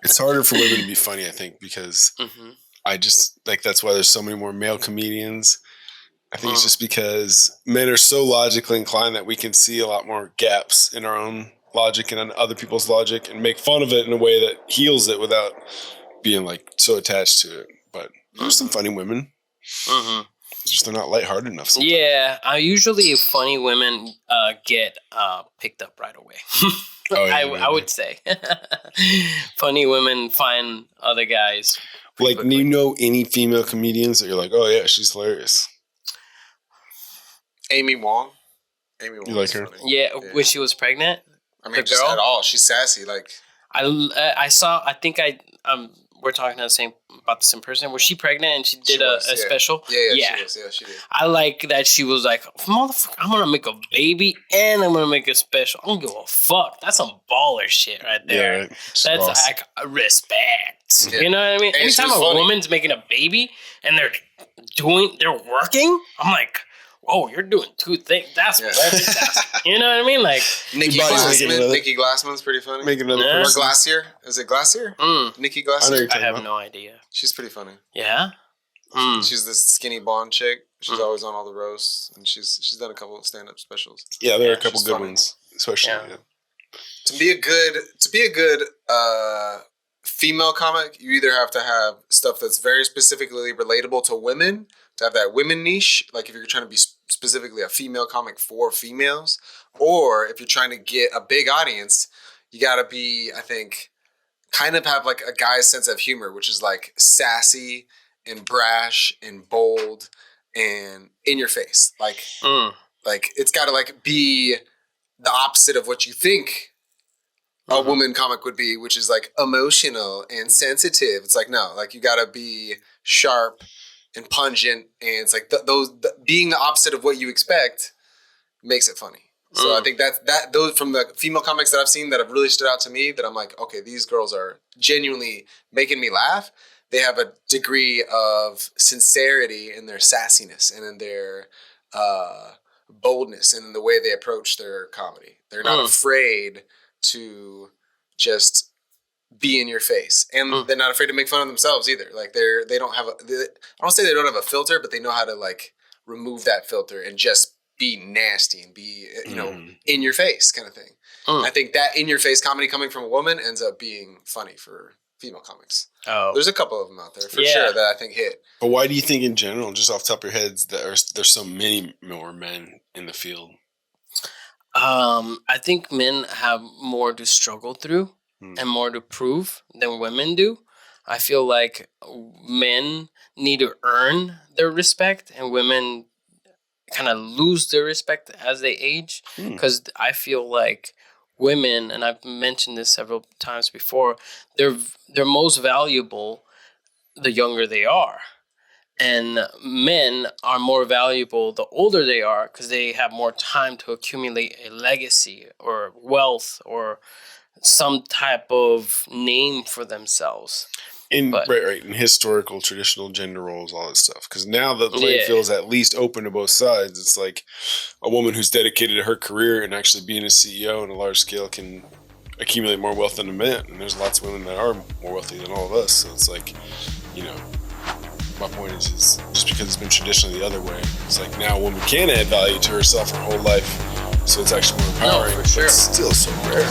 It's harder for women to be funny, I think, because I just like that's why there's so many more male comedians. I think it's just because men are so logically inclined that we can see a lot more gaps in our own logic and in other people's logic and make fun of it in a way that heals it without being like so attached to it. But there's some funny women. Just they're not lighthearted enough sometimes. Yeah, usually funny women get picked up right away. I would say. Funny women find other guys. Like, quickly. do you know any female comedians that you're like, oh yeah, she's hilarious? Amy Wong. Amy Wong. You like her? Yeah, when she was pregnant. I mean, just at all. She's sassy. Like I saw. I think we're talking about the same person. Was she pregnant and she did a special? Yeah, she did. I like that she was like, motherfucker, I'm gonna make a baby and I'm gonna make a special. I don't give a fuck. That's some baller shit right there. Yeah, right. That's boss. like respect. Yeah. You know what I mean? And Anytime a woman's making a baby and they're working, I'm like, whoa, you're doing two things. That's multitasking. You know what I mean? Like Nikki Glassman's pretty funny. Make another Or person. Glacier. Is it Glacier? Nikki Glacier. I have no idea. She's pretty funny. Yeah? She's this skinny blonde chick. She's always on all the roasts, and she's done a couple of stand-up specials. Yeah, there are a couple she's good funny. ones, especially. Yeah. To be a good female comic, you either have to have stuff that's very specifically relatable to women, to have that women niche, like if you're trying to be specifically a female comic for females, or if you're trying to get a big audience, you gotta be, I think, kind of have like a guy's sense of humor, which is like sassy and brash and bold and in your face. Like it's gotta like be the opposite of what you think a woman comic would be, which is like emotional and sensitive. It's like, no, like you gotta be sharp and pungent, and it's like being the opposite of what you expect makes it funny. So I think those from the female comics that I've seen that have really stood out to me, that I'm like, okay, these girls are genuinely making me laugh. They have a degree of sincerity in their sassiness and in their boldness and in the way they approach their comedy. They're not afraid to just be in your face, and they're not afraid to make fun of themselves either. Like they don't have I don't say they don't have a filter, but they know how to like remove that filter and just be nasty and be in your face kind of thing. I think that in your face comedy coming from a woman ends up being funny for female comics. There's a couple of them out there for sure that I think hit. But why do you think in general, just off the top of your heads, that there's so many more men in the field? I think men have more to struggle through and more to prove than women do. I feel like men need to earn their respect and women kind of lose their respect as they age. Because I feel like women, and I've mentioned this several times before, they're most valuable the younger they are. And men are more valuable the older they are because they have more time to accumulate a legacy or wealth or some type of name for themselves. Right, in historical, traditional gender roles, all that stuff. Because now the playing field is at least open to both sides. It's like a woman who's dedicated to her career and actually being a CEO on a large scale can accumulate more wealth than a man. And there's lots of women that are more wealthy than all of us. So it's like, my point is just because it's been traditionally the other way, it's like now a woman can add value to herself her whole life. So it's actually more empowering. No, for sure. But still so rare.